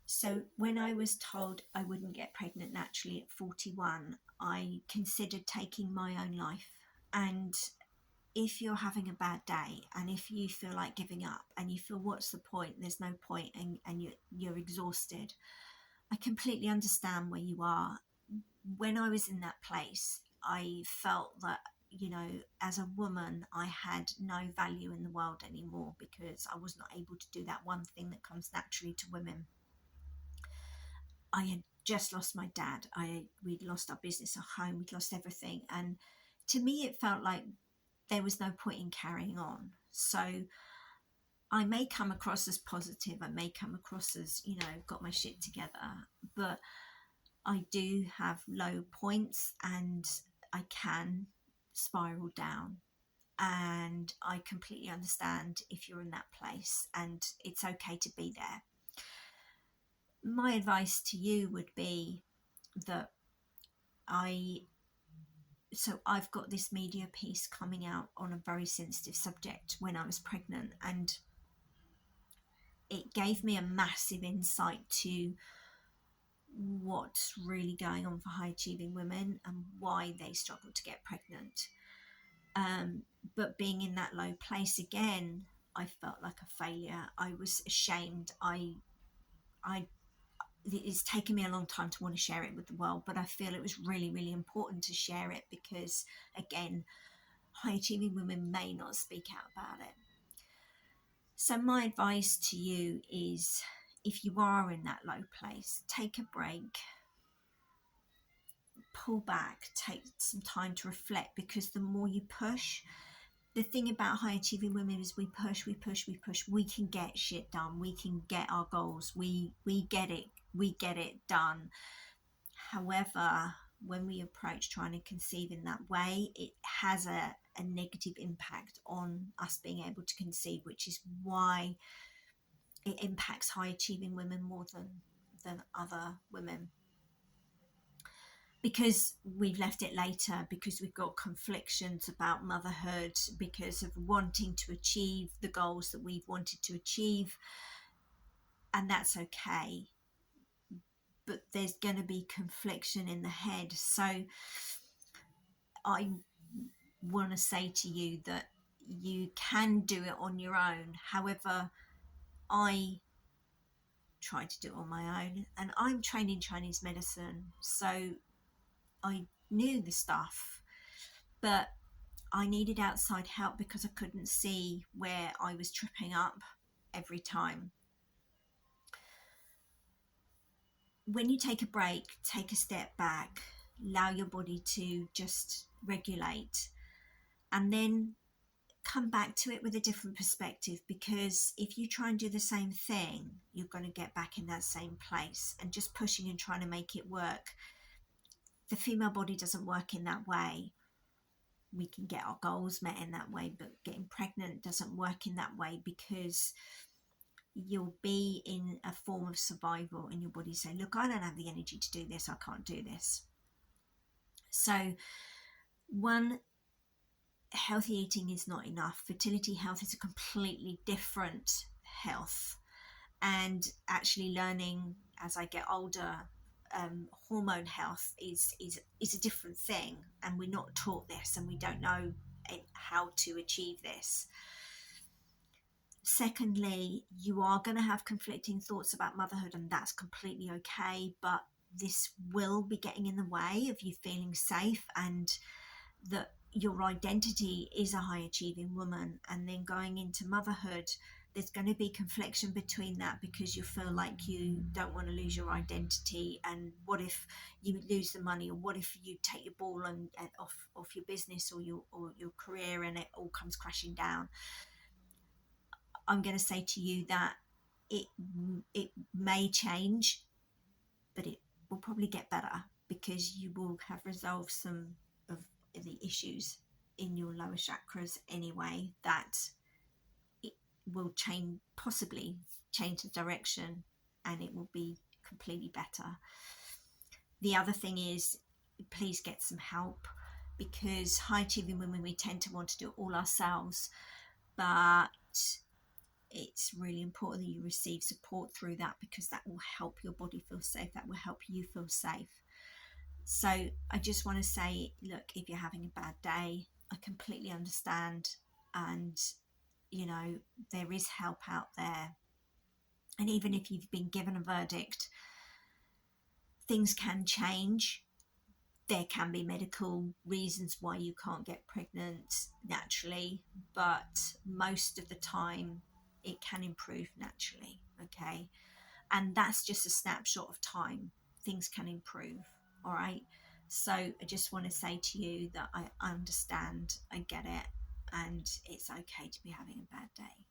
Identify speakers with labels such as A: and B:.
A: So when I was told I wouldn't get pregnant naturally at 41, I considered taking my own life. And if you're having a bad day and if you feel like giving up and you feel what's the point, there's no point, and you're exhausted, I completely understand where you are. When I was in that place, I felt that, as a woman, I had no value in the world anymore because I was not able to do that one thing that comes naturally to women. I had just lost my dad. We'd lost our business, our home, we'd lost everything, and to me, it felt like there was no point in carrying on. So I may come across as positive, I may come across as, got my shit together, but I do have low points and I can spiral down. And I completely understand if you're in that place and it's okay to be there. My advice to you would be that I I've got this media piece coming out on a very sensitive subject when I was pregnant, and it gave me a massive insight to what's really going on for high achieving women and why they struggle to get pregnant. Um, but being in that low place again, I felt like a failure. I was ashamed. I It's taken me a long time to want to share it with the world, but I feel it was really, really important to share it because, again, high achieving women may not speak out about it. So, my advice to you is if you are in that low place, take a break, pull back, take some time to reflect, because the more you push, the thing about high achieving women is we push, we push, we push. We can get shit done. We can get our goals. We get it. We get it done. However, when we approach trying to conceive in that way, it has a negative impact on us being able to conceive, which is why it impacts high achieving women more than other women, because we've left it later, because we've got conflictions about motherhood, because of wanting to achieve the goals that we've wanted to achieve. And that's okay, but there's going to be confliction in the head. So I want to say to you that you can do it on your own. However, I tried to do it on my own, and I'm trained in Chinese medicine, so I knew the stuff, but I needed outside help because I couldn't see where I was tripping up every time. When you take a break, take a step back, allow your body to just regulate, and then come back to it with a different perspective, because if you try and do the same thing, you're going to get back in that same place, and just pushing and trying to make it work. The female body doesn't work in that way. We can get our goals met in that way, but getting pregnant doesn't work in that way, because you'll be in a form of survival and your body say, look, I don't have the energy to do this, I can't do this. So one, healthy eating is not enough. Fertility health is a completely different health, and actually learning as I get older, hormone health is a different thing, and we're not taught this, and we don't know how to achieve this. Secondly, you are going to have conflicting thoughts about motherhood, and that's completely okay, but this will be getting in the way of you feeling safe, and that your identity is a high achieving woman. And then going into motherhood, there's going to be confliction between that, because you feel like you don't want to lose your identity, and what if you lose the money, or what if you take your ball and off your business or your career, and it all comes crashing down. I'm going to say to you that it may change, but it will probably get better, because you will have resolved some of the issues in your lower chakras anyway, that it will possibly change the direction, and it will be completely better. The other thing is, please get some help, because high achieving women, we tend to want to do it all ourselves, but it's really important that you receive support through that, because that will help your body feel safe, that will help you feel safe. So I just want to say, look, if you're having a bad day, I completely understand. And, you know, there is help out there. And even if you've been given a verdict, things can change. There can be medical reasons why you can't get pregnant naturally, but most of the time it can improve naturally. Okay. And that's just a snapshot of time. Things can improve. All right. So I just want to say to you that I understand, I get it, and it's okay to be having a bad day.